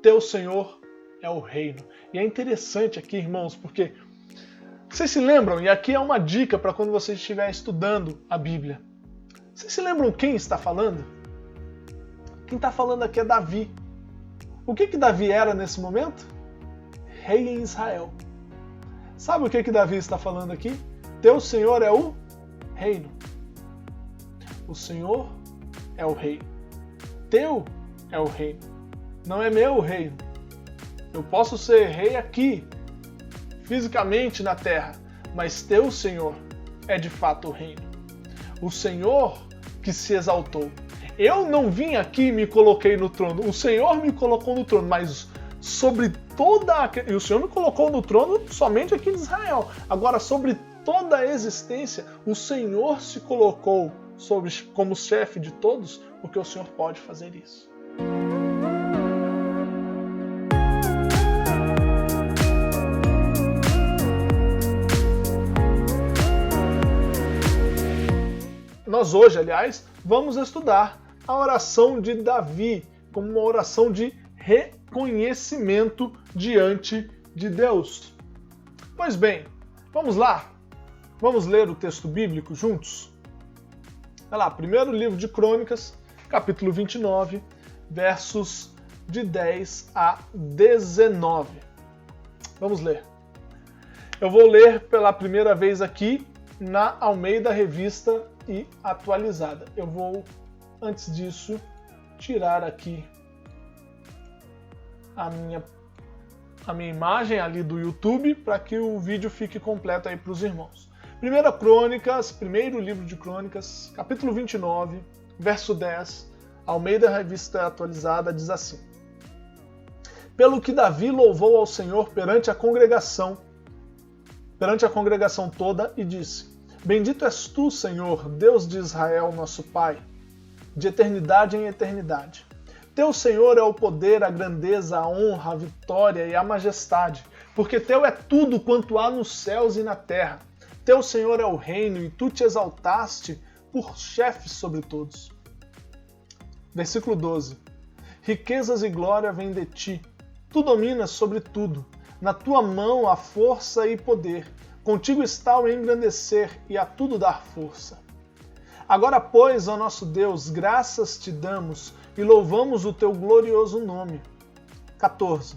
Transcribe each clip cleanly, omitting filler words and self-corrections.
Teu Senhor é o reino. E é interessante aqui, irmãos, porque vocês se lembram, e aqui é uma dica para quando você estiver estudando a Bíblia. Vocês se lembram quem está falando? Quem está falando aqui é Davi. O que Davi era nesse momento? Rei em Israel. Sabe o que Davi está falando aqui? Teu Senhor é o reino. O Senhor é o rei. Teu é o reino. Não é meu reino. Eu posso ser rei aqui, fisicamente na terra, mas teu Senhor é de fato o reino. O Senhor que se exaltou. Eu não vim aqui e me coloquei no trono. O Senhor me colocou no trono, mas sobre toda... E o Senhor me colocou no trono somente aqui de Israel. Agora, sobre toda a existência, o Senhor se colocou como chefe de todos, porque o Senhor pode fazer isso. Nós hoje, aliás, vamos estudar a oração de Davi como uma oração de reconhecimento diante de Deus. Pois bem, vamos lá. Vamos ler o texto bíblico juntos? Vai lá, primeiro livro de Crônicas, capítulo 29, versos de 10 a 19. Vamos ler. Eu vou ler pela primeira vez aqui na Almeida Revista e Atualizada. Eu vou, antes disso, tirar aqui a minha imagem ali do YouTube para que o vídeo fique completo aí para os irmãos. Primeiro livro de Crônicas, capítulo 29, verso 10, Almeida Revista Atualizada, diz assim: Pelo que Davi louvou ao Senhor perante a congregação toda e disse: Bendito és tu, Senhor, Deus de Israel, nosso Pai, de eternidade em eternidade. Teu, Senhor, é o poder, a grandeza, a honra, a vitória e a majestade, porque teu é tudo quanto há nos céus e na terra. Teu, Senhor, é o reino, e tu te exaltaste por chefe sobre todos. Versículo 12. Riquezas e glória vêm de ti. Tu dominas sobre tudo. Na tua mão há força e poder. Contigo está o engrandecer e a tudo dar força. Agora, pois, ó nosso Deus, graças te damos e louvamos o teu glorioso nome. 14.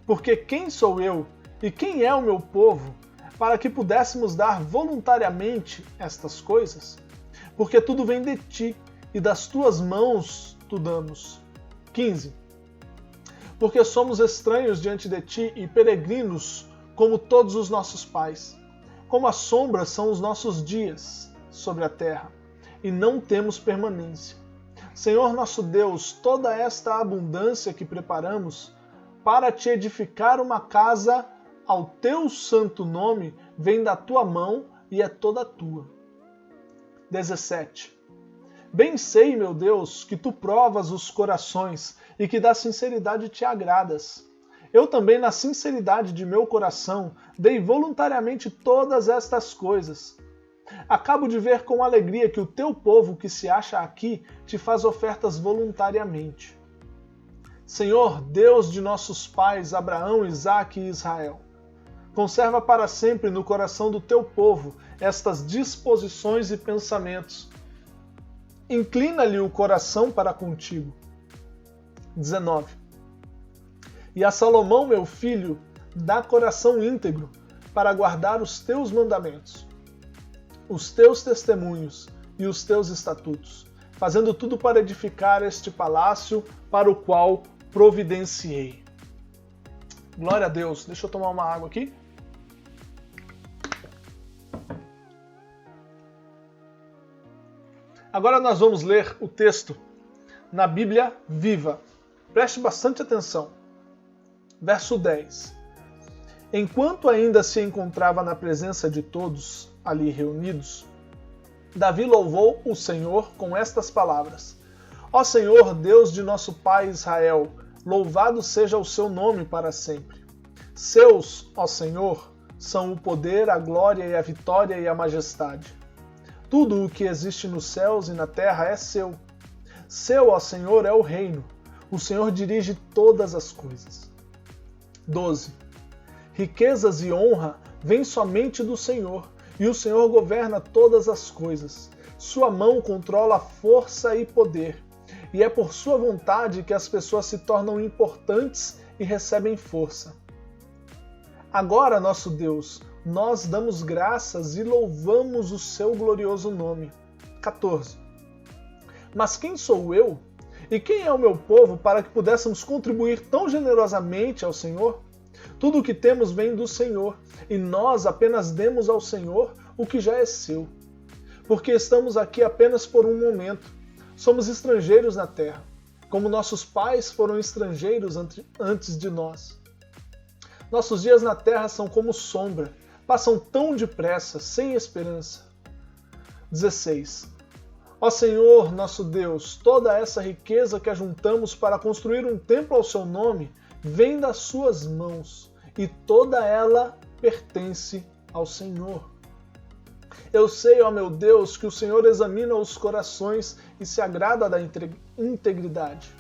Porque quem sou eu e quem é o meu povo para que pudéssemos dar voluntariamente estas coisas? Porque tudo vem de ti e das tuas mãos tu damos. 15. Porque somos estranhos diante de ti e peregrinos como todos os nossos pais. Como a sombra são os nossos dias sobre a terra, e não temos permanência. Senhor nosso Deus, toda esta abundância que preparamos para te edificar uma casa ao teu santo nome vem da tua mão e é toda tua. 17. Bem sei, meu Deus, que tu provas os corações e que da sinceridade te agradas. Eu também, na sinceridade de meu coração, dei voluntariamente todas estas coisas. Acabo de ver com alegria que o teu povo que se acha aqui te faz ofertas voluntariamente. Senhor, Deus de nossos pais, Abraão, Isaque e Israel, conserva para sempre no coração do teu povo estas disposições e pensamentos. Inclina-lhe o coração para contigo. 19. E a Salomão, meu filho, dá coração íntegro para guardar os teus mandamentos, os teus testemunhos e os teus estatutos, fazendo tudo para edificar este palácio para o qual providenciei. Glória a Deus. Deixa eu tomar uma água aqui. Agora nós vamos ler o texto na Bíblia Viva. Preste bastante atenção. Verso 10. Enquanto ainda se encontrava na presença de todos ali reunidos, Davi louvou o Senhor com estas palavras: Ó Senhor, Deus de nosso pai Israel, louvado seja o seu nome para sempre. Seus, ó Senhor, são o poder, a glória e a vitória e a majestade. Tudo o que existe nos céus e na terra é seu. Seu, ó Senhor, é o reino. O Senhor dirige todas as coisas. 12. Riquezas e honra vêm somente do Senhor, e o Senhor governa todas as coisas. Sua mão controla força e poder, e é por sua vontade que as pessoas se tornam importantes e recebem força. Agora, nosso Deus, nós damos graças e louvamos o seu glorioso nome. 14. Mas quem sou eu? E quem é o meu povo para que pudéssemos contribuir tão generosamente ao Senhor? Tudo o que temos vem do Senhor, e nós apenas demos ao Senhor o que já é seu. Porque estamos aqui apenas por um momento. Somos estrangeiros na terra, como nossos pais foram estrangeiros antes de nós. Nossos dias na terra são como sombra, passam tão depressa, sem esperança. 16. Ó Senhor, nosso Deus, toda essa riqueza que ajuntamos para construir um templo ao seu nome vem das suas mãos, e toda ela pertence ao Senhor. Eu sei, ó meu Deus, que o Senhor examina os corações e se agrada da integridade.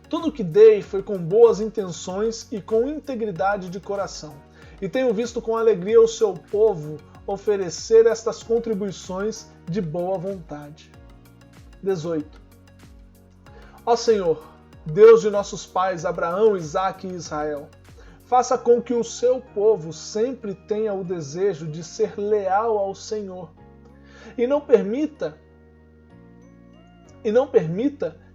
Tudo que dei foi com boas intenções e com integridade de coração, e tenho visto com alegria o seu povo oferecer estas contribuições de boa vontade. 18. Ó Senhor, Deus de nossos pais Abraão, Isaque e Israel, faça com que o seu povo sempre tenha o desejo de ser leal ao Senhor, e não permita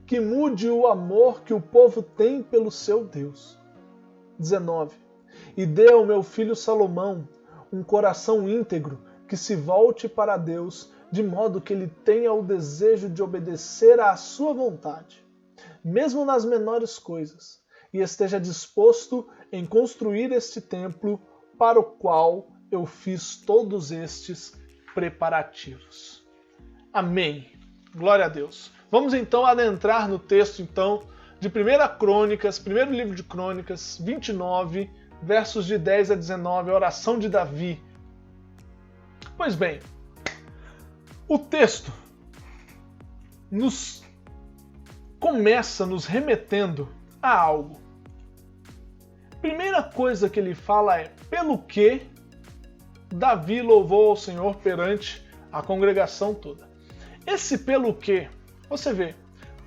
que mude o amor que o povo tem pelo seu Deus. 19. E dê ao meu filho Salomão um coração íntegro que se volte para Deus, de modo que ele tenha o desejo de obedecer à sua vontade, mesmo nas menores coisas, e esteja disposto em construir este templo para o qual eu fiz todos estes preparativos. Amém. Glória a Deus. Vamos então adentrar no texto de 1 Crônicas, primeiro livro de Crônicas, 29, versos de 10 a 19, a oração de Davi. Pois bem, o texto começa nos remetendo a algo. Primeira coisa que ele fala é pelo que Davi louvou ao Senhor perante a congregação toda. Esse pelo que, você vê,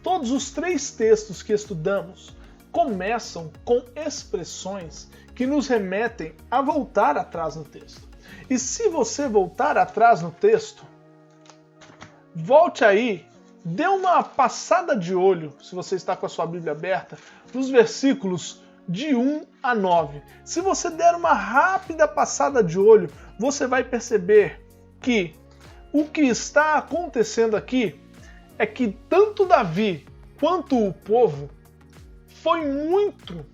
todos os 3 textos que estudamos começam com expressões que nos remetem a voltar atrás no texto. E se você voltar atrás no texto, volte aí, dê uma passada de olho, se você está com a sua Bíblia aberta, nos versículos de 1 a 9. Se você der uma rápida passada de olho, você vai perceber que o que está acontecendo aqui é que tanto Davi quanto o povo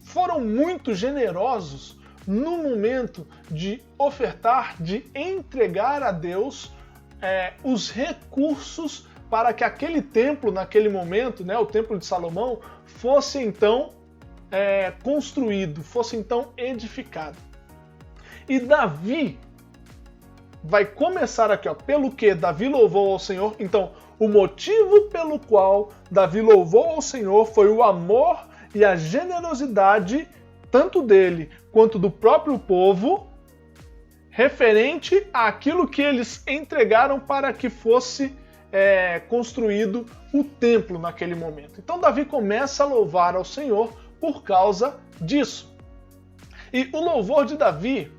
foram muito generosos no momento de ofertar, de entregar a Deus os recursos para que aquele templo, naquele momento, o Templo de Salomão, fosse então construído, fosse então edificado. E Davi vai começar aqui, pelo que Davi louvou ao Senhor. Então, o motivo pelo qual Davi louvou ao Senhor foi o amor e a generosidade, tanto dele quanto do próprio povo, referente àquilo que eles entregaram para que fosse construído o templo naquele momento. Então Davi começa a louvar ao Senhor por causa disso. E o louvor de Davi,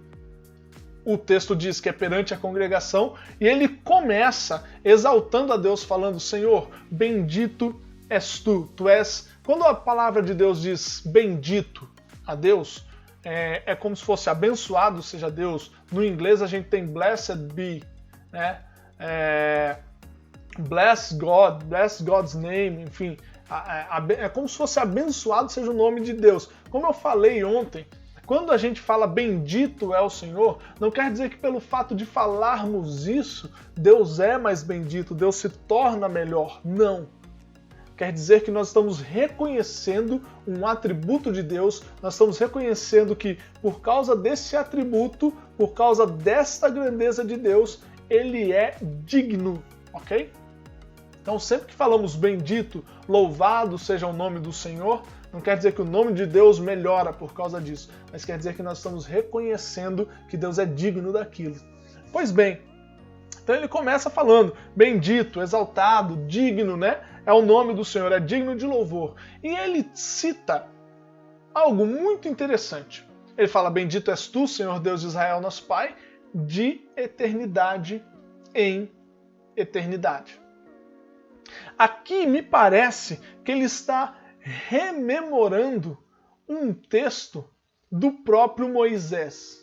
o texto diz que é perante a congregação, e ele começa exaltando a Deus, falando: Senhor, bendito és tu, tu és... Quando a palavra de Deus diz bendito a Deus, é como se fosse abençoado seja Deus. No inglês a gente tem blessed be, né? Bless God, bless God's name, enfim. É como se fosse abençoado seja o nome de Deus. Como eu falei ontem, quando a gente fala bendito é o Senhor, não quer dizer que pelo fato de falarmos isso, Deus é mais bendito, Deus se torna melhor. Não. Quer dizer que nós estamos reconhecendo um atributo de Deus, nós estamos reconhecendo que por causa desse atributo, por causa desta grandeza de Deus, ele é digno, ok? Então, sempre que falamos bendito, louvado seja o nome do Senhor, não quer dizer que o nome de Deus melhora por causa disso, mas quer dizer que nós estamos reconhecendo que Deus é digno daquilo. Pois bem, então ele começa falando, bendito, exaltado, digno, né? É o nome do Senhor, é digno de louvor. E ele cita algo muito interessante. Ele fala, bendito és tu, Senhor Deus de Israel, nosso Pai, de eternidade em eternidade. Aqui me parece que ele está rememorando um texto do próprio Moisés.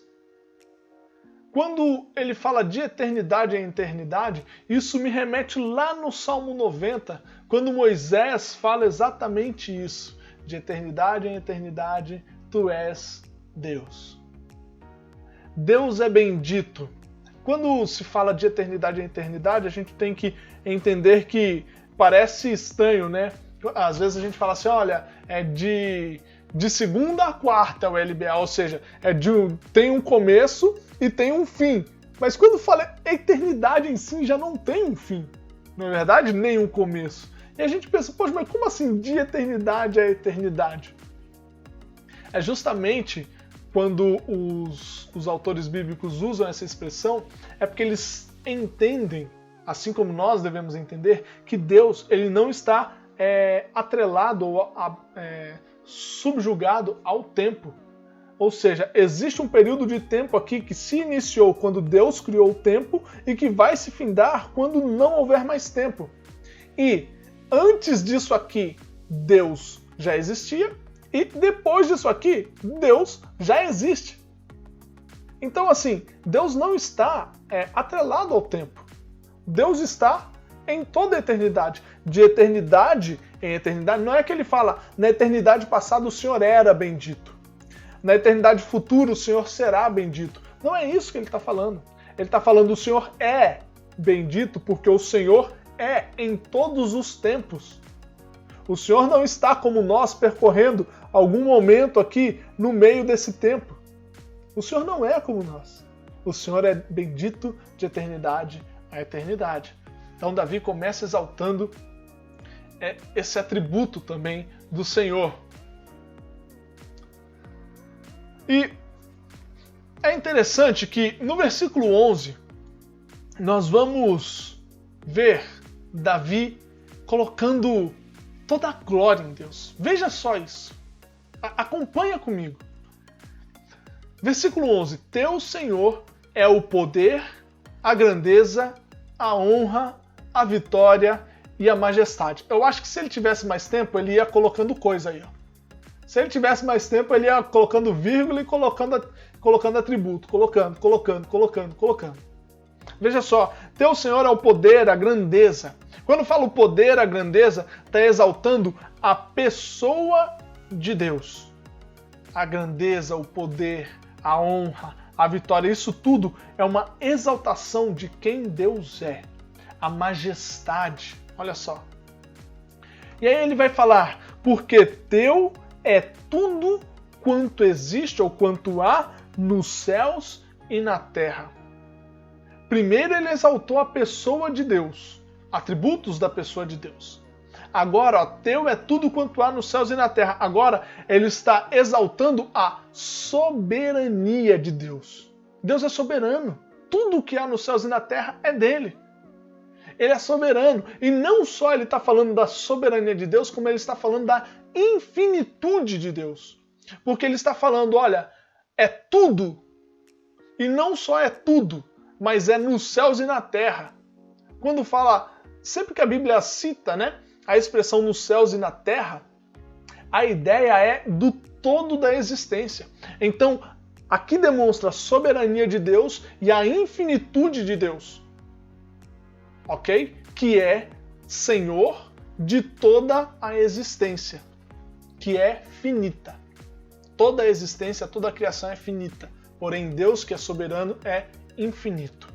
Quando ele fala de eternidade em eternidade, isso me remete lá no Salmo 90, quando Moisés fala exatamente isso. De eternidade em eternidade, tu és Deus. Deus é bendito. Quando se fala de eternidade em eternidade, a gente tem que entender que parece estranho, né? Às vezes a gente fala assim, olha, é de segunda a quarta o LBA, ou seja, tem um começo e tem um fim. Mas quando fala eternidade em si, já não tem um fim. Não é verdade? Nem um começo. E a gente pensa, poxa, mas como assim de eternidade a eternidade? É justamente quando os autores bíblicos usam essa expressão, é porque eles entendem, assim como nós devemos entender, que Deus ele não está atrelado ou subjugado ao tempo. Ou seja, existe um período de tempo aqui que se iniciou quando Deus criou o tempo e que vai se findar quando não houver mais tempo. E antes disso aqui, Deus já existia e depois disso aqui, Deus já existe. Então assim, Deus não está atrelado ao tempo. Deus está em toda a eternidade. De eternidade em eternidade, não é que ele fala, na eternidade passada o Senhor era bendito. Na eternidade futura o Senhor será bendito. Não é isso que ele está falando. Ele está falando o Senhor é bendito porque o Senhor é em todos os tempos. O Senhor não está como nós percorrendo algum momento aqui no meio desse tempo. O Senhor não é como nós. O Senhor é bendito de eternidade a eternidade. Então Davi começa exaltando esse atributo também do Senhor. E é interessante que no versículo 11 nós vamos ver Davi colocando toda a glória em Deus. Veja só isso. Acompanha comigo. Versículo 11. Teu Senhor é o poder, a grandeza, a honra, a vitória e a majestade. Eu acho que se ele tivesse mais tempo, ele ia colocando coisa aí, ó. Se ele tivesse mais tempo, ele ia colocando vírgula e colocando atributo, colocando. Veja só, teu Senhor é o poder, a grandeza. Quando fala o poder, a grandeza, está exaltando a pessoa de Deus. A grandeza, o poder, a honra, a vitória, isso tudo é uma exaltação de quem Deus é. A majestade, olha só. E aí ele vai falar, porque teu é tudo quanto existe ou quanto há nos céus e na terra. Primeiro ele exaltou a pessoa de Deus, atributos da pessoa de Deus. Agora, ó, teu é tudo quanto há nos céus e na terra. Agora ele está exaltando a soberania de Deus. Deus é soberano. Tudo que há nos céus e na terra é dele. Ele é soberano. E não só ele está falando da soberania de Deus, como ele está falando da infinitude de Deus. Porque ele está falando, olha, é tudo. E não só é tudo, mas é nos céus e na terra. Quando fala, sempre que a Bíblia cita, né, a expressão nos céus e na terra, a ideia é do todo da existência. Então, aqui demonstra a soberania de Deus e a infinitude de Deus. Ok? Que é Senhor de toda a existência, que é finita. Toda a existência, toda a criação é finita, porém Deus, que é soberano, é infinito.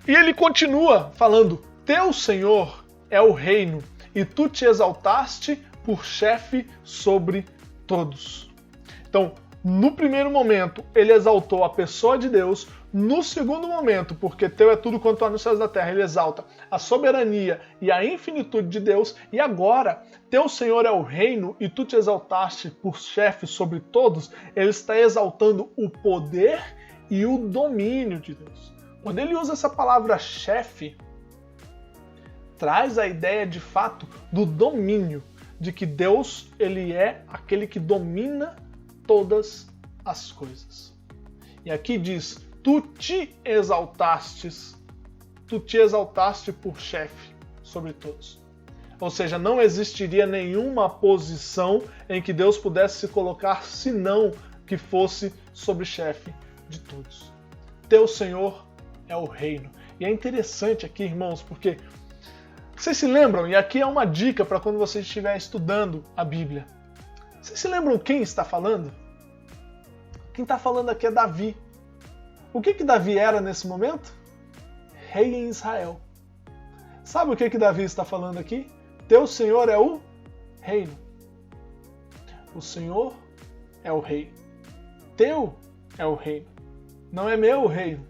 E ele continua falando, teu Senhor é o reino, e tu te exaltaste por chefe sobre todos. Então, no primeiro momento, ele exaltou a pessoa de Deus, No segundo momento, porque teu é tudo quanto há nos céus da terra, ele exalta a soberania e a infinitude de Deus. E agora, teu Senhor é o reino e tu te exaltaste por chefe sobre todos. Ele está exaltando o poder e o domínio de Deus. Quando ele usa essa palavra chefe, traz a ideia de fato do domínio, de que Deus ele é aquele que domina todas as coisas. E aqui diz, tu te exaltaste por chefe sobre todos. Ou seja, não existiria nenhuma posição em que Deus pudesse se colocar, senão que fosse sobre chefe de todos. Teu Senhor é o reino. E é interessante aqui, irmãos, porque vocês se lembram, e aqui é uma dica para quando você estiver estudando a Bíblia. Vocês se lembram quem está falando? Quem está falando aqui é Davi. O que Davi era nesse momento? Rei em Israel. Sabe o que Davi está falando aqui? Teu Senhor é o reino. O Senhor é o rei. Teu é o reino. Não é meu o reino.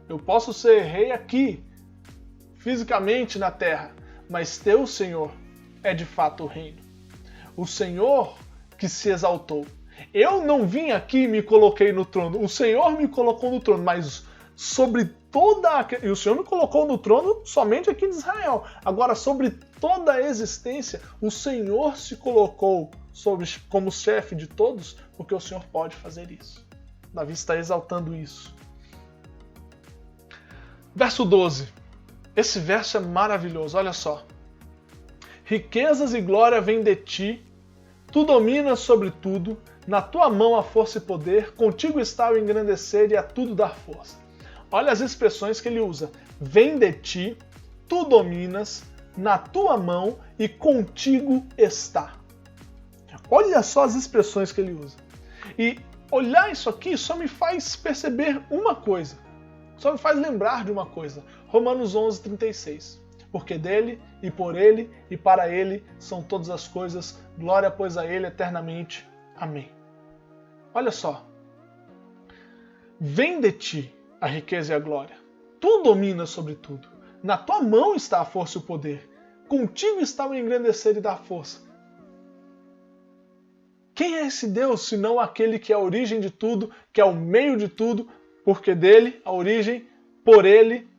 Eu posso ser rei aqui, fisicamente na terra, mas teu Senhor é de fato o reino. O Senhor que se exaltou. Eu não vim aqui e me coloquei no trono. O Senhor me colocou no trono, mas sobre toda... E o Senhor me colocou no trono somente aqui em Israel. Agora, sobre toda a existência, o Senhor se colocou como chefe de todos, porque o Senhor pode fazer isso. Davi está exaltando isso. Verso 12. Esse verso é maravilhoso, olha só. Riquezas e glória vêm de ti, tu dominas sobre tudo, na tua mão a força e poder, contigo está o engrandecer e a tudo dar força. Olha as expressões que ele usa. Vem de ti, tu dominas, na tua mão e contigo está. Olha só as expressões que ele usa. E olhar isso aqui só me faz perceber uma coisa. Só me faz lembrar de uma coisa. Romanos 11:36. Porque dele, e por ele, e para ele são todas as coisas. Glória, pois, a ele eternamente. Amém. Olha só. Vem de ti a riqueza e a glória. Tu dominas sobre tudo. Na tua mão está a força e o poder. Contigo está o engrandecer e dar força. Quem é esse Deus, senão aquele que é a origem de tudo, que é o meio de tudo, porque dele, a origem, por ele,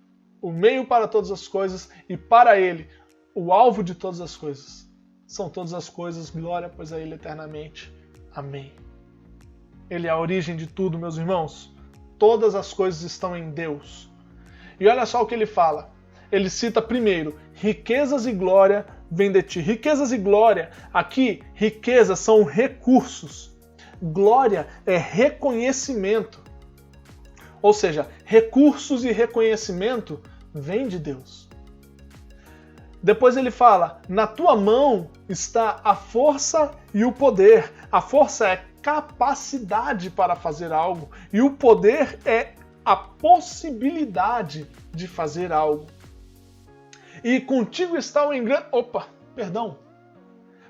o meio para todas as coisas, e para ele, o alvo de todas as coisas. São todas as coisas, glória, pois a ele eternamente. Amém. Ele é a origem de tudo, meus irmãos. Todas as coisas estão em Deus. E olha só o que ele fala. Ele cita primeiro, riquezas e glória vem de ti. Riquezas e glória, aqui, riquezas são recursos. Glória é reconhecimento. Ou seja, recursos e reconhecimento vêm de Deus. Depois ele fala, na tua mão está a força e o poder. A força é capacidade para fazer algo e o poder é a possibilidade de fazer algo. E contigo está o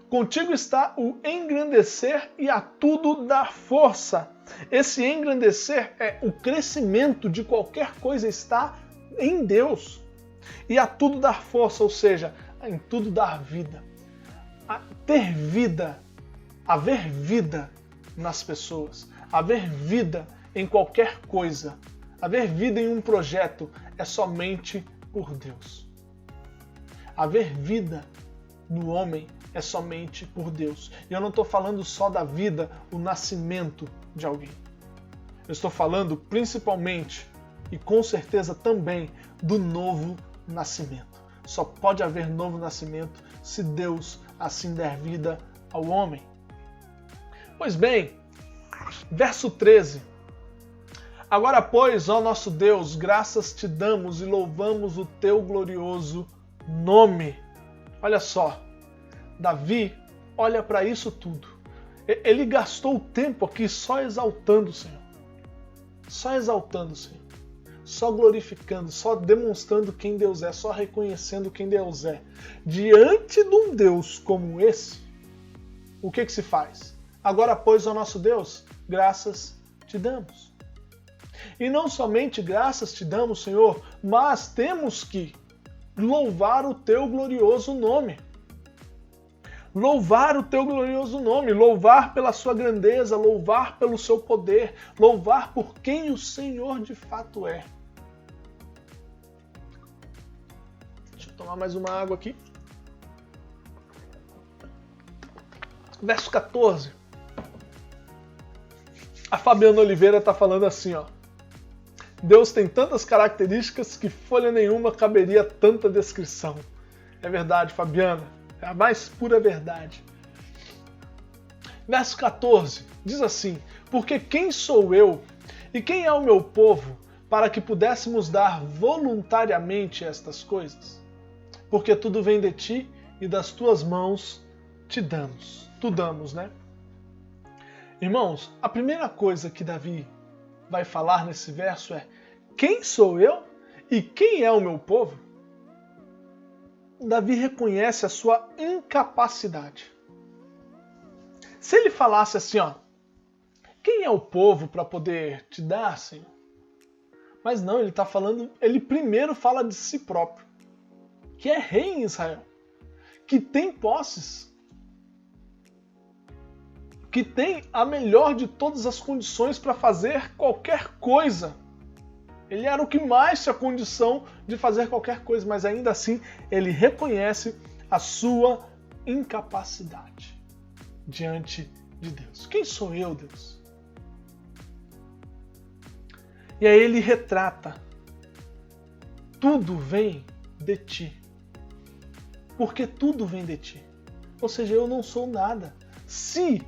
Contigo está o engrandecer e a tudo dar força. Esse engrandecer é o crescimento de qualquer coisa está em Deus. E a tudo dar força, ou seja, em tudo dar vida. A ter vida, haver vida nas pessoas, haver vida em qualquer coisa, haver vida em um projeto é somente por Deus. Haver vida no homem é somente por Deus. E eu não estou falando só da vida, o nascimento de alguém. Eu estou falando principalmente e com certeza também do novo nascimento. Só pode haver novo nascimento se Deus assim der vida ao homem. Pois bem, verso 13. Agora, pois, ó nosso Deus, graças te damos e louvamos o teu glorioso nome. Olha só, Davi olha para isso tudo. Ele gastou o tempo aqui só exaltando o Senhor. Só exaltando o Senhor. Só glorificando, só demonstrando quem Deus é, só reconhecendo quem Deus é. Diante de um Deus como esse, o que se faz? Agora, pois, ó nosso Deus, graças te damos. E não somente graças te damos, Senhor, mas temos que louvar o teu glorioso nome. Louvar o teu glorioso nome, louvar pela sua grandeza, louvar pelo seu poder, louvar por quem o Senhor de fato é. Deixa eu tomar mais uma água aqui. Verso 14. A Fabiana Oliveira está falando assim, ó. Deus tem tantas características que folha nenhuma caberia tanta descrição. É verdade, Fabiana. É a mais pura verdade. Verso 14 diz assim: porque quem sou eu e quem é o meu povo para que pudéssemos dar voluntariamente estas coisas? Porque tudo vem de ti e das tuas mãos te damos. Tu damos, né? Irmãos, a primeira coisa que Davi vai falar nesse verso é: quem sou eu e quem é o meu povo? Davi reconhece a sua incapacidade. Se ele falasse assim, ó, quem é o povo para poder te dar, Senhor? Mas não, ele está falando, ele primeiro fala de si próprio, que é rei em Israel, que tem posses, que tem a melhor de todas as condições para fazer qualquer coisa. Ele era o que mais tinha condição de fazer qualquer coisa, mas ainda assim ele reconhece a sua incapacidade diante de Deus. Quem sou eu, Deus? E aí ele retrata: tudo vem de ti. Porque tudo vem de ti. Ou seja, eu não sou nada. Se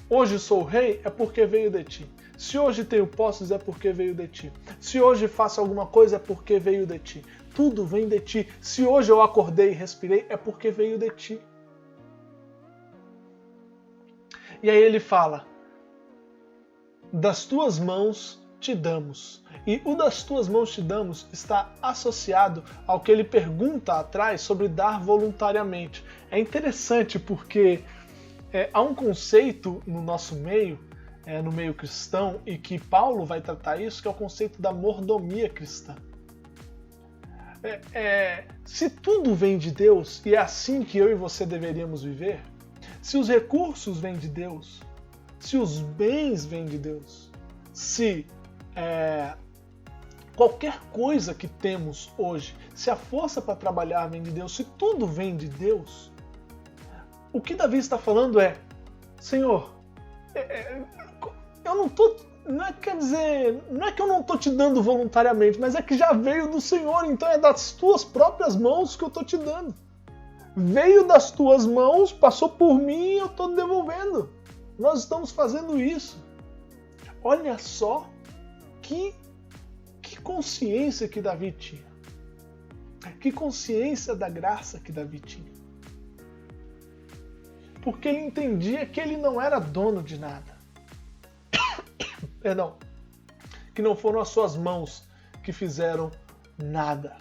hoje sou rei, é porque veio de ti. Se hoje tenho posses, é porque veio de ti. Se hoje faço alguma coisa, é porque veio de ti. Tudo vem de ti. Se hoje eu acordei e respirei, é porque veio de ti. E aí ele fala: das tuas mãos te damos. E o das tuas mãos te damos está associado ao que ele pergunta atrás sobre dar voluntariamente. É interessante porque há um conceito no nosso meio, no meio cristão, e que Paulo vai tratar isso, que é o conceito da mordomia cristã. Se tudo vem de Deus, e é assim que eu e você deveríamos viver, se os recursos vêm de Deus, se os bens vêm de Deus, se qualquer coisa que temos hoje, se a força para trabalhar vem de Deus, se tudo vem de Deus, o que Davi está falando é: Senhor, eu não tô, não é que eu não estou te dando voluntariamente, mas é que já veio do Senhor, então é das tuas próprias mãos que eu estou te dando. Veio das tuas mãos, passou por mim e eu estou devolvendo. Nós estamos fazendo isso. Olha só que consciência que Davi tinha. Que consciência da graça que Davi tinha. Porque ele entendia que ele não era dono de nada. Perdão. Que não foram as suas mãos que fizeram nada.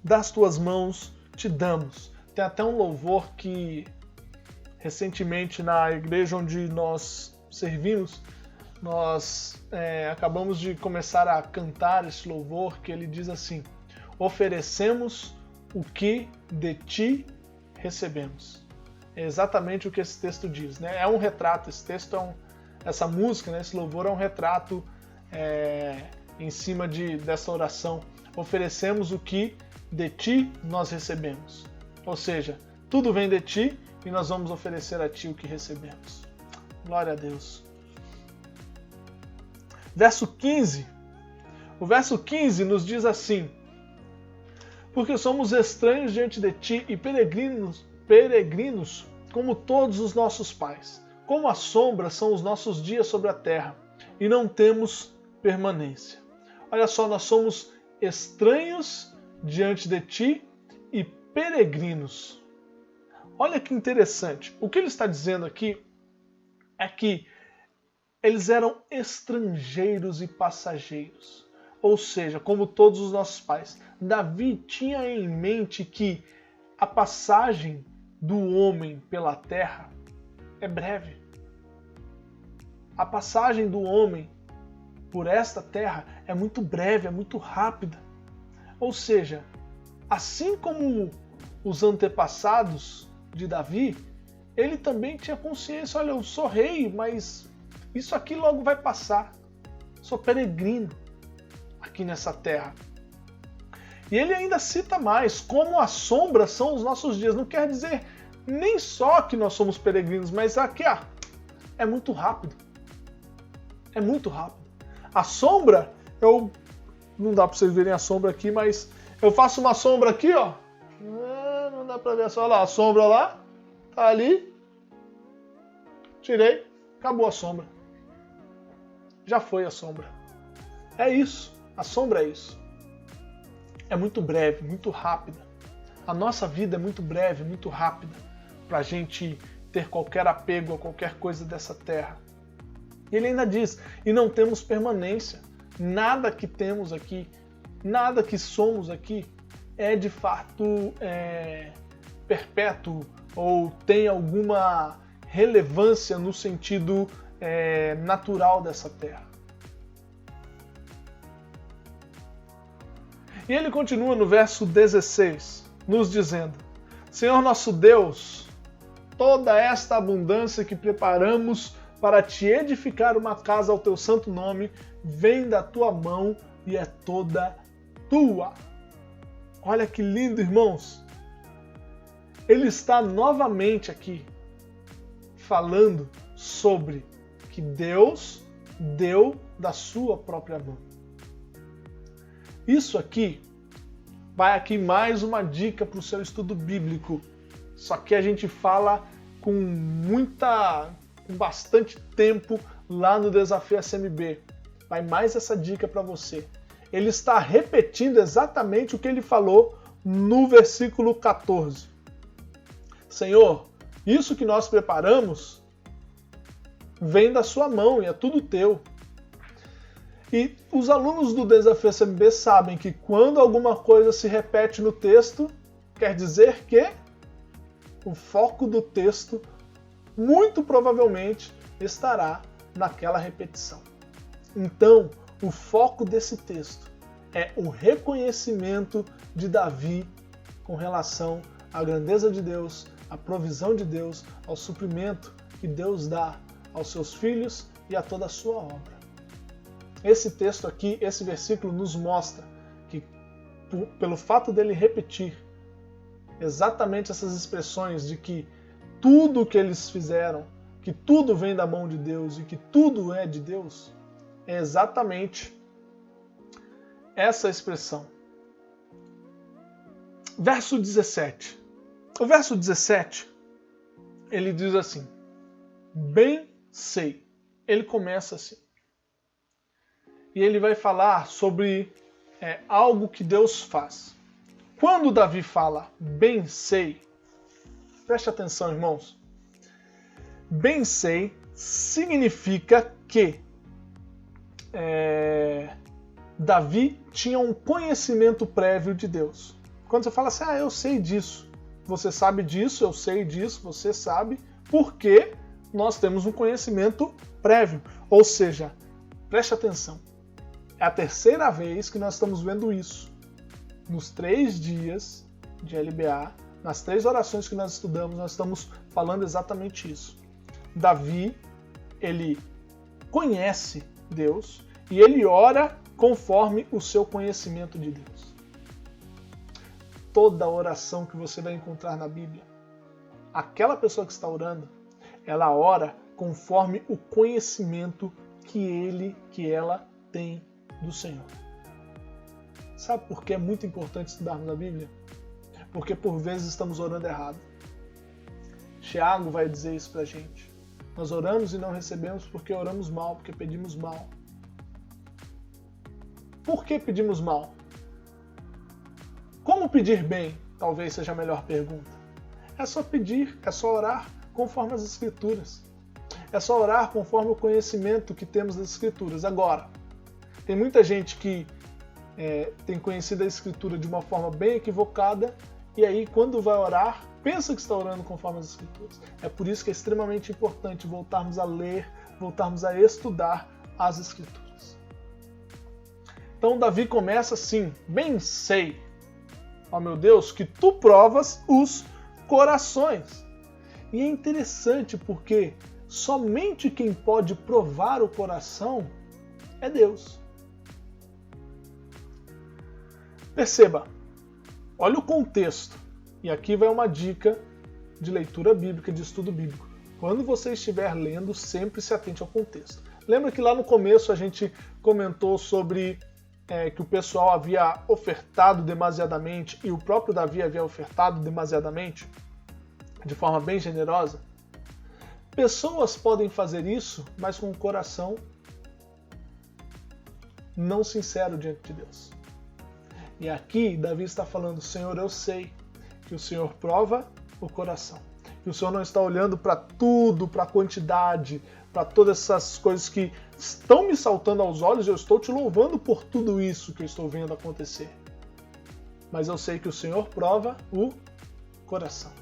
Das tuas mãos te damos. Tem até um louvor que recentemente na igreja onde nós servimos, nós acabamos de começar a cantar esse louvor, que ele diz assim: oferecemos o que de ti recebemos. É exatamente o que esse texto diz, né? É um retrato, esse texto essa música, né? Esse louvor é um retrato em cima dessa oração. Oferecemos o que de ti nós recebemos. Ou seja, tudo vem de ti e nós vamos oferecer a ti o que recebemos. Glória a Deus. Verso 15. O verso 15 nos diz assim: porque somos estranhos diante de ti e peregrinos como todos os nossos pais. Como a sombra são os nossos dias sobre a terra, e não temos permanência. Olha só, nós somos estranhos diante de ti e peregrinos. Olha que interessante. O que ele está dizendo aqui é que eles eram estrangeiros e passageiros. Ou seja, como todos os nossos pais. Davi tinha em mente que a passagem do homem pela terra é breve. A passagem do homem por esta terra é muito breve, é muito rápida. Ou seja, assim como os antepassados de Davi, ele também tinha consciência, olha, eu sou rei, mas isso aqui logo vai passar. Sou peregrino aqui nessa terra. E ele ainda cita mais, como as sombras são os nossos dias. Não quer dizer nem só que nós somos peregrinos, mas aqui, é muito rápido. É muito rápido. A sombra, não dá para vocês verem a sombra aqui, mas eu faço uma sombra aqui, ó. Não dá para ver só lá, a sombra lá, tá ali. Tirei, acabou a sombra. Já foi a sombra. É isso, a sombra é isso. É muito breve, muito rápida. A nossa vida é muito breve, muito rápida, para a gente ter qualquer apego a qualquer coisa dessa terra. E ele ainda diz, e não temos permanência. Nada que temos aqui, nada que somos aqui é de fato perpétuo ou tem alguma relevância no sentido natural dessa terra. E ele continua no verso 16, nos dizendo, Senhor nosso Deus, toda esta abundância que preparamos para te edificar uma casa ao teu santo nome, vem da tua mão e é toda tua. Olha que lindo, irmãos. Ele está novamente aqui falando sobre que Deus deu da sua própria mão. Isso aqui vai aqui mais uma dica para o seu estudo bíblico. Só que a gente fala com bastante tempo lá no Desafio SMB. Vai mais essa dica para você. Ele está repetindo exatamente o que ele falou no versículo 14. Senhor, isso que nós preparamos vem da sua mão e é tudo teu. E os alunos do Desafio SMB sabem que quando alguma coisa se repete no texto, quer dizer que o foco do texto muito provavelmente estará naquela repetição. Então, o foco desse texto é o reconhecimento de Davi com relação à grandeza de Deus, à provisão de Deus, ao suprimento que Deus dá aos seus filhos e a toda a sua obra. Esse texto aqui, esse versículo nos mostra que, pelo fato dele repetir exatamente essas expressões de que tudo o que eles fizeram, que tudo vem da mão de Deus e que tudo é de Deus, é exatamente essa expressão. Verso 17. O verso 17, ele diz assim, bem sei. Ele começa assim. E ele vai falar sobre algo que Deus faz. Quando Davi fala bem sei, preste atenção, irmãos. Bem sei significa que Davi tinha um conhecimento prévio de Deus. Quando você fala assim, eu sei disso, você sabe disso, eu sei disso, você sabe, porque nós temos um conhecimento prévio. Ou seja, preste atenção, é a terceira vez que nós estamos vendo isso. Nos 3 dias de LBA, nas 3 orações que nós estudamos, nós estamos falando exatamente isso. Davi, ele conhece Deus e ele ora conforme o seu conhecimento de Deus. Toda oração que você vai encontrar na Bíblia, aquela pessoa que está orando, ela ora conforme o conhecimento que ela tem do Senhor. Sabe por que é muito importante estudarmos a Bíblia? Porque por vezes estamos orando errado. Tiago vai dizer isso pra gente. Nós oramos e não recebemos porque oramos mal, porque pedimos mal. Por que pedimos mal? Como pedir bem? Talvez seja a melhor pergunta. É só pedir, é só orar conforme as Escrituras. É só orar conforme o conhecimento que temos das Escrituras. Agora, tem muita gente que tem conhecido a Escritura de uma forma bem equivocada e aí quando vai orar, pensa que está orando conforme as Escrituras. É por isso que é extremamente importante voltarmos a ler, voltarmos a estudar as Escrituras. Então Davi começa assim: bem sei, ó meu Deus, que tu provas os corações. E é interessante porque somente quem pode provar o coração é Deus. Perceba, olha o contexto. E aqui vai uma dica de leitura bíblica, de estudo bíblico. Quando você estiver lendo, sempre se atente ao contexto. Lembra que lá no começo a gente comentou sobre que o pessoal havia ofertado demasiadamente e o próprio Davi havia ofertado demasiadamente, de forma bem generosa? Pessoas podem fazer isso, mas com o coração não sincero diante de Deus. E aqui Davi está falando: Senhor, eu sei que o Senhor prova o coração. Que o Senhor não está olhando para tudo, para a quantidade, para todas essas coisas que estão me saltando aos olhos. Eu estou te louvando por tudo isso que eu estou vendo acontecer. Mas eu sei que o Senhor prova o coração.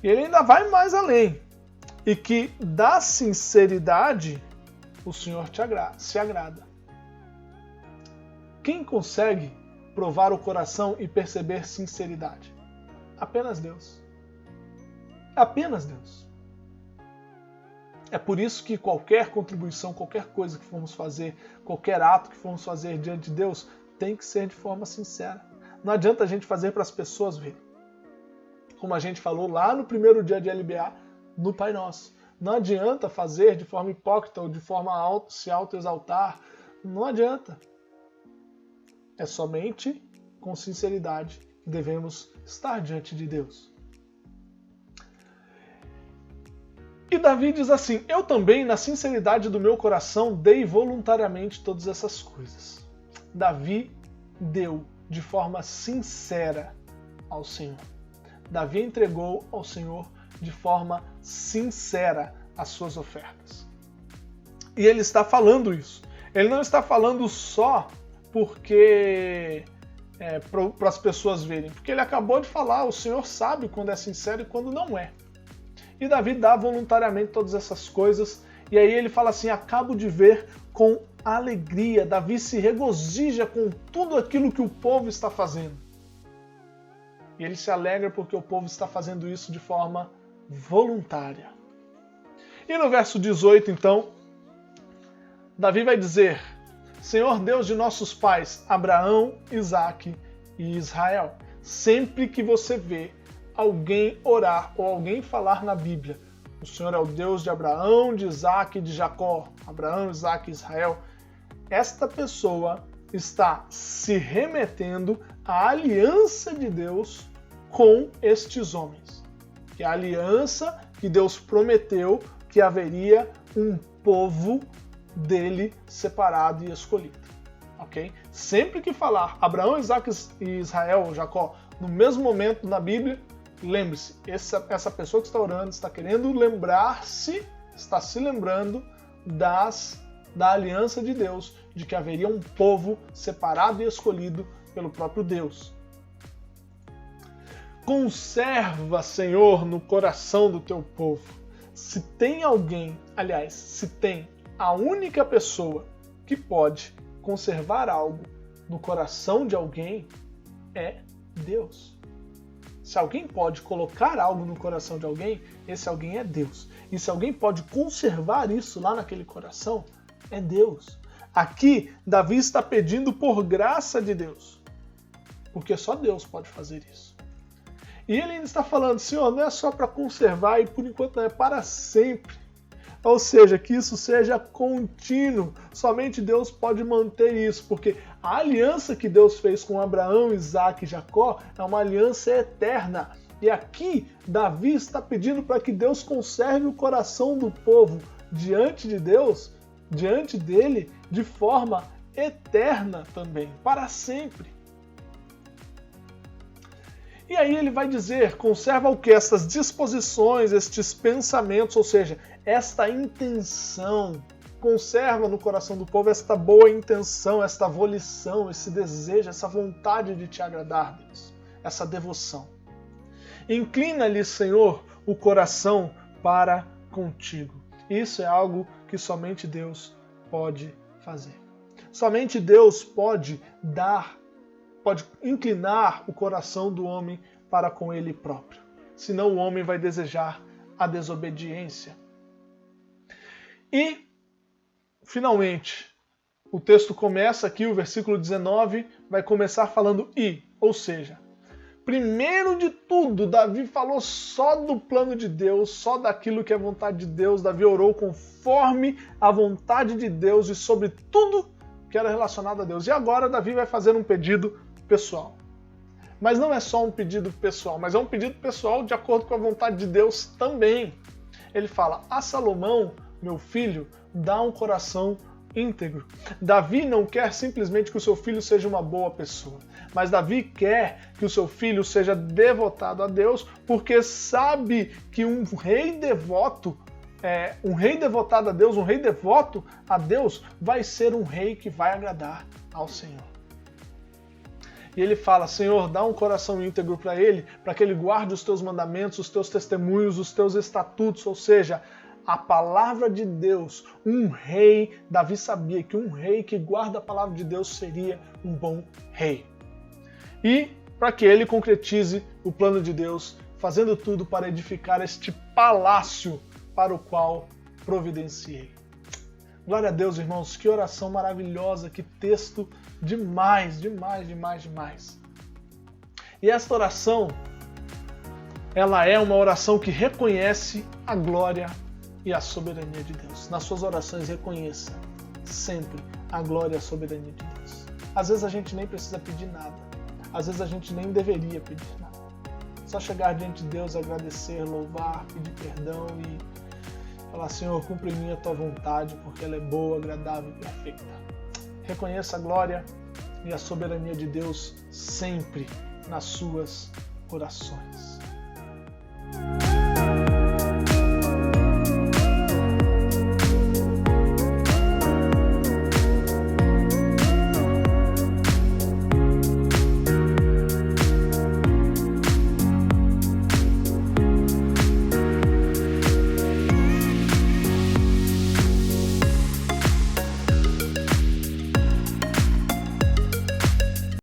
E ele ainda vai mais além. E que da sinceridade o Senhor se agrada. Quem consegue provar o coração e perceber sinceridade? Apenas Deus. Apenas Deus. É por isso que qualquer contribuição, qualquer coisa que formos fazer, qualquer ato que formos fazer diante de Deus, tem que ser de forma sincera. Não adianta a gente fazer para as pessoas verem. Como a gente falou lá no primeiro dia de LBA, no Pai Nosso. Não adianta fazer de forma hipócrita ou de forma se autoexaltar. Não adianta. É somente com sinceridade que devemos estar diante de Deus. E Davi diz assim: eu também, na sinceridade do meu coração, dei voluntariamente todas essas coisas. Davi deu de forma sincera ao Senhor. Davi entregou ao Senhor de forma sincera as suas ofertas. E ele está falando isso. Ele não está falando só porque para as pessoas verem, porque ele acabou de falar: o Senhor sabe quando é sincero e quando não é. E Davi dá voluntariamente todas essas coisas, e aí ele fala assim: acabo de ver com alegria. Davi se regozija com tudo aquilo que o povo está fazendo. E ele se alegra porque o povo está fazendo isso de forma voluntária. E no verso 18, então, Davi vai dizer: Senhor Deus de nossos pais, Abraão, Isaque e Israel. Sempre que você vê alguém orar ou alguém falar na Bíblia, o Senhor é o Deus de Abraão, de Isaque e de Jacó. Abraão, Isaque e Israel. Esta pessoa está se remetendo à aliança de Deus com estes homens. Que é a aliança que Deus prometeu que haveria um povo dele separado e escolhido. Ok? Sempre que falar Abraão, Isaque e Israel, Jacó, no mesmo momento na Bíblia, lembre-se, essa pessoa que está orando está querendo lembrar-se, está se lembrando da aliança de Deus, de que haveria um povo separado e escolhido pelo próprio Deus. Conserva, Senhor, no coração do teu povo. Se tem alguém, aliás, se tem a única pessoa que pode conservar algo no coração de alguém, é Deus. Se alguém pode colocar algo no coração de alguém, esse alguém é Deus. E se alguém pode conservar isso lá naquele coração, é Deus. Aqui, Davi está pedindo por graça de Deus, porque só Deus pode fazer isso. E ele ainda está falando: Senhor, não é só para conservar e por enquanto não, é para sempre. Ou seja, que isso seja contínuo. Somente Deus pode manter isso, porque a aliança que Deus fez com Abraão, Isaque e Jacó é uma aliança eterna. E aqui, Davi está pedindo para que Deus conserve o coração do povo diante de Deus, diante dele, de forma eterna também, para sempre. E aí ele vai dizer: conserva o que? Essas disposições, estes pensamentos, ou seja, esta intenção. Conserva no coração do povo esta boa intenção, esta volição, esse desejo, essa vontade de te agradar, Deus. essa devoção. Inclina-lhe, Senhor, o coração para contigo. Isso é algo que somente Deus pode fazer. Somente Deus pode inclinar o coração do homem para com ele próprio. Senão o homem vai desejar a desobediência. E, finalmente, o texto começa aqui, o versículo 19, vai começar falando ou seja, primeiro de tudo, Davi falou só do plano de Deus, só daquilo que é vontade de Deus. Davi orou conforme a vontade de Deus e sobre tudo que era relacionado a Deus. E agora Davi vai fazer um pedido pessoal. Mas não é só um pedido pessoal, mas é um pedido pessoal de acordo com a vontade de Deus também. Ele fala: a Salomão, meu filho, dá um coração íntegro. Davi não quer simplesmente que o seu filho seja uma boa pessoa, mas Davi quer que o seu filho seja devotado a Deus, porque sabe que um rei devotado a Deus, um rei devoto a Deus, vai ser um rei que vai agradar ao Senhor. E ele fala: Senhor, dá um coração íntegro para ele, para que ele guarde os teus mandamentos, os teus testemunhos, os teus estatutos, ou seja, a palavra de Deus. Um rei, Davi sabia que um rei que guarda a palavra de Deus seria um bom rei. E para que ele concretize o plano de Deus, fazendo tudo para edificar este palácio para o qual providenciei. Glória a Deus, irmãos, que oração maravilhosa, que texto demais, demais, demais, demais. E esta oração, ela é uma oração que reconhece a glória e a soberania de Deus. Nas suas orações, reconheça sempre a glória e a soberania de Deus. Às vezes a gente nem precisa pedir nada. Às vezes a gente nem deveria pedir nada. Só chegar diante de Deus, agradecer, louvar, pedir perdão e falar: Senhor, cumpre em mim a tua vontade, porque ela é boa, agradável e perfeita. Reconheça a glória e a soberania de Deus sempre nas suas orações.